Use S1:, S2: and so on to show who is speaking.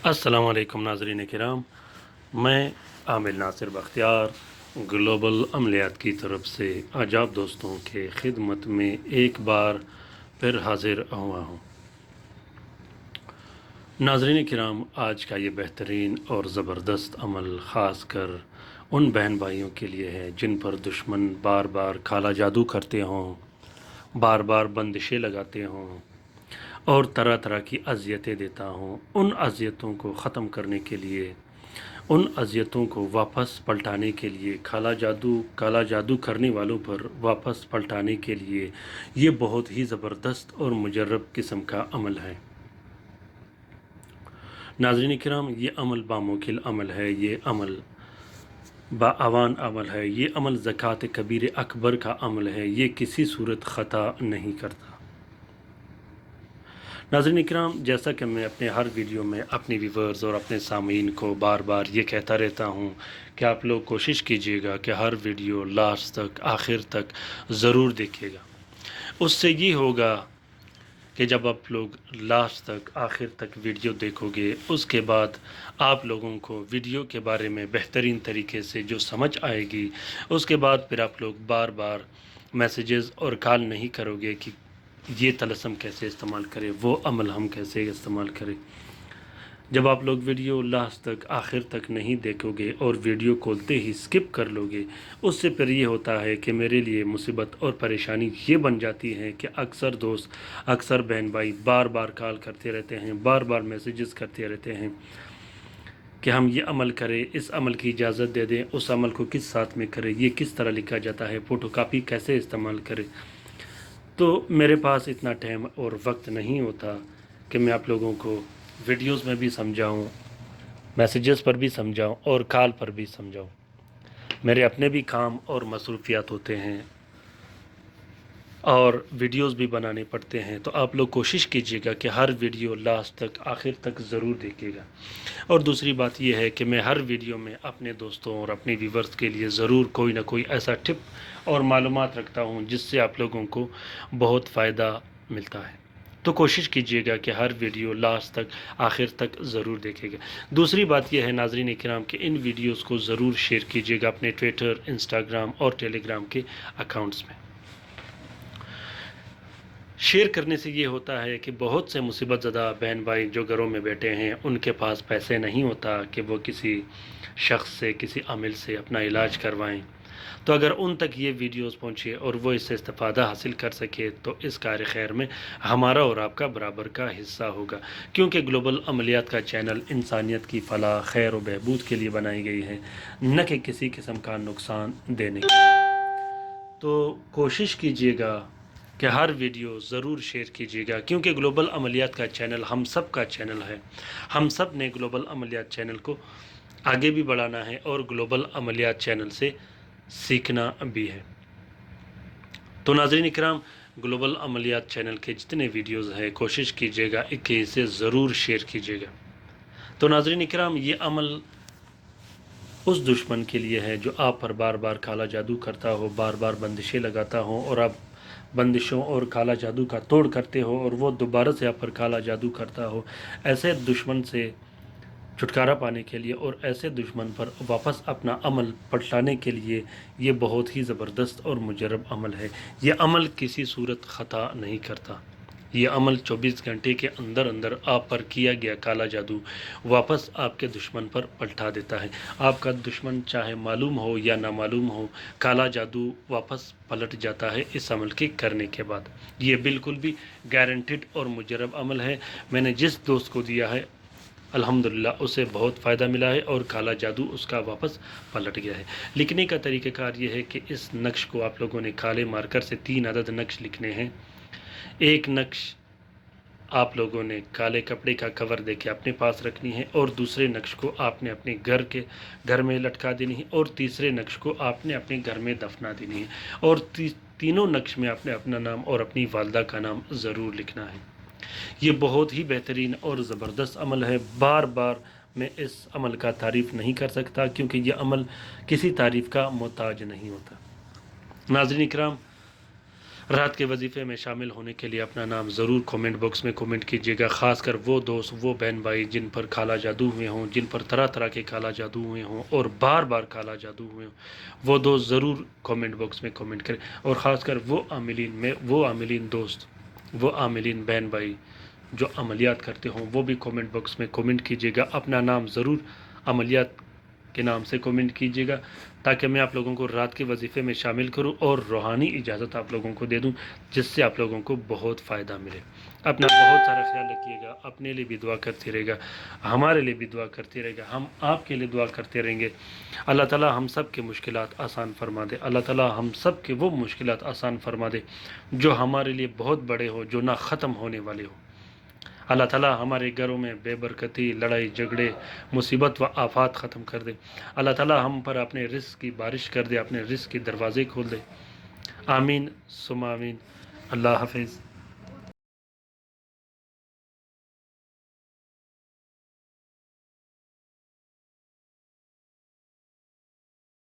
S1: अस्सलाम वालेकुम नाज़रीन किराम, मैं आमिर नासिर बख्तियार ग्लोबल अमलियात की तरफ से आज आप दोस्तों के खिदमत में एक बार फिर हाजिर हुआ हूँ। नाज़रीन किराम, आज का ये बेहतरीन और ज़बरदस्त अमल ख़ास कर उन बहन भाइयों के लिए है जिन पर दुश्मन बार बार काला जादू करते हों, बार बार बंदिशें लगाते हों और तरह तरह की अज़ियतें देता हूँ। उन अज़ियतों को ख़त्म करने के लिए, उन अज़ियतों को वापस पलटाने के लिए, काला जादू करने वालों पर वापस पलटाने के लिए ये बहुत ही ज़बरदस्त और मुजर्रब किस्म का अमल है। नाज़रीन किराम, ये अमल बामुकिल अमल है, ये अमल बाआवान अमल है, ये अमल ज़कात कबीर अकबर का अमल है, ये किसी सूरत ख़ता नहीं करता। नाज़रीन इकराम, जैसा कि मैं अपने हर वीडियो में अपने व्यूवर्स और अपने सामीन को बार बार ये कहता रहता हूँ कि आप लोग कोशिश कीजिएगा कि हर वीडियो लास्ट तक, आखिर तक ज़रूर देखिएगा। उससे ये होगा कि जब आप लोग लास्ट तक, आखिर तक वीडियो देखोगे, उसके बाद आप लोगों को वीडियो के बारे में बेहतरीन तरीके से जो समझ आएगी, उसके बाद फिर आप लोग बार बार मैसेजेस और कॉल नहीं करोगे कि ये तलस्सम कैसे इस्तेमाल करें, वो अमल हम कैसे इस्तेमाल करें। जब आप लोग वीडियो लास्ट तक, आखिर तक नहीं देखोगे और वीडियो खोलते ही स्किप कर लोगे, उससे फिर ये होता है कि मेरे लिए मुसीबत और परेशानी ये बन जाती है कि अक्सर दोस्त, अक्सर बहन भाई बार बार कॉल करते रहते हैं, बार बार मैसेजेस करते रहते हैं कि हम ये अमल करें, इस अमल की इजाज़त दे दें, उस अमल को किस साथ में करें, ये किस तरह लिखा जाता है, फ़ोटोकॉपी कैसे इस्तेमाल करें। तो मेरे पास इतना टाइम और वक्त नहीं होता कि मैं आप लोगों को वीडियोस में भी समझाऊं, मैसेजेस पर भी समझाऊं और कॉल पर भी समझाऊं। मेरे अपने भी काम और मसरूफियात होते हैं और वीडियोस भी बनाने पड़ते हैं। तो आप लोग कोशिश कीजिएगा कि हर वीडियो लास्ट तक, आखिर तक ज़रूर देखिएगा। और दूसरी बात यह है कि मैं हर वीडियो में अपने दोस्तों और अपने व्यूवर्स के लिए ज़रूर कोई ना कोई ऐसा टिप और मालूमात रखता हूँ जिससे आप लोगों को बहुत फ़ायदा मिलता है। तो कोशिश कीजिएगा कि हर वीडियो लास्ट तक, आखिर तक ज़रूर देखेगा। दूसरी बात यह है नाज़रीन इकराम कि इन वीडियोस को ज़रूर शेयर कीजिएगा अपने ट्विटर, इंस्टाग्राम और टेलीग्राम के अकाउंट्स में। शेयर करने से ये होता है कि बहुत से मुसीबत ज़दा बहन भाई जो घरों में बैठे हैं, उनके पास पैसे नहीं होता कि वो किसी शख्स से, किसी आमिल से अपना इलाज करवाएं। तो अगर उन तक ये वीडियोस पहुँचे और वो इससे इस्तिफ़ादा हासिल कर सके तो इस कार्य खैर में हमारा और आपका बराबर का हिस्सा होगा, क्योंकि ग्लोबल अमलियात का चैनल इंसानियत की फ़लाह, खैर और बहबूद के लिए बनाई गई है, न कि किसी किस्म का नुकसान देने के लिए। तो कोशिश कीजिएगा कि हर वीडियो ज़रूर शेयर कीजिएगा, क्योंकि ग्लोबल अमलियात का चैनल हम सब का चैनल है। हम सब ने ग्लोबल अमलियात चैनल को आगे भी बढ़ाना है और ग्लोबल अमलियात चैनल से सीखना भी है। तो नाज़रीन इकराम, ग्लोबल अमलियात चैनल के जितने वीडियोस हैं कोशिश कीजिएगा कि इसे ज़रूर शेयर कीजिएगा। तो नाज़रीन इकराम, ये अमल उस दुश्मन के लिए है जो आप पर बार बार काला जादू करता हो, बार बार बंदिशें लगाता हो और आप बंदिशों और काला जादू का तोड़ करते हो और वो दोबारा से आप पर काला जादू करता हो। ऐसे दुश्मन से छुटकारा पाने के लिए और ऐसे दुश्मन पर वापस अपना अमल पलटाने के लिए ये बहुत ही ज़बरदस्त और मुजर्रब अमल है। ये अमल किसी सूरत ख़ता नहीं करता। ये अमल 24 घंटे के अंदर अंदर आप पर किया गया काला जादू वापस आपके दुश्मन पर पलटा देता है। आपका दुश्मन चाहे मालूम हो या ना मालूम हो, काला जादू वापस पलट जाता है इस अमल के करने के बाद। ये बिल्कुल भी गारंटेड और मुजर्रब अमल है। मैंने जिस दोस्त को दिया है अल्हम्दुलिल्लाह उसे बहुत फ़ायदा मिला है और काला जादू उसका वापस पलट गया है। लिखने का तरीक़ाकार ये है कि इस नक्श को आप लोगों ने काले मार्कर से 3 अदद नक्श लिखने हैं। एक नक्श आप लोगों ने काले कपड़े का कवर देके अपने पास रखनी है और दूसरे नक्श को आपने अपने घर में लटका देनी है और तीसरे नक्श को आपने अपने घर में दफना देनी है और तीनों नक्श में आपने अपना नाम और अपनी वालदा का नाम ज़रूर लिखना है। ये बहुत ही बेहतरीन और ज़बरदस्त अमल है। बार बार मैं इस अमल का तारीफ़ नहीं कर सकता, क्योंकि ये अमल किसी तारीफ़ का मोहताज नहीं होता। नाज़रीन इकराम, رات کے وظیفے میں شامل ہونے کے لیے اپنا نام ضرور کومنٹ باکس میں کومنٹ کیجیے گا، خاص کر وہ دوست، وہ بہن بھائی جن پر کالا جادو ہوئے ہوں، جن پر طرح طرح کے کالا جادو ہوئے ہوں اور بار بار کالا جادو ہوئے ہوں، وہ دوست ضرور کومنٹ باکس میں کومنٹ کریں، اور خاص کر وہ عاملین دوست، وہ عاملین بہن بھائی جو عملیات کرتے ہوں، وہ بھی کومنٹ باکس میں کومنٹ کیجیے گا، اپنا نام ضرور عملیات کے نام سے کومنٹ کیجیے گا، تاکہ میں آپ لوگوں کو رات کے وظیفے میں شامل کروں اور روحانی اجازت آپ لوگوں کو دے دوں، جس سے آپ لوگوں کو بہت فائدہ ملے۔ اپنا بہت سارا خیال رکھیے گا، اپنے لیے بھی دعا کرتے رہے گا، ہمارے لیے بھی دعا کرتے رہے گا، ہم آپ کے لیے دعا کرتے رہیں گے۔ اللہ تعالیٰ ہم سب کے مشکلات آسان فرما دے، اللہ تعالیٰ ہم سب کے وہ مشکلات آسان فرما دے جو ہمارے لیے بہت بڑے ہو، جو نہ ختم ہونے والے ہو۔ اللہ تعالیٰ ہمارے گھروں میں بے برکتی، لڑائی جھگڑے، مصیبت و آفات ختم کر دے۔ اللہ تعالیٰ ہم پر اپنے رزق کی بارش کر دے، اپنے رزق کے دروازے کھول دے۔ آمین ثم آمین۔ اللہ حافظ۔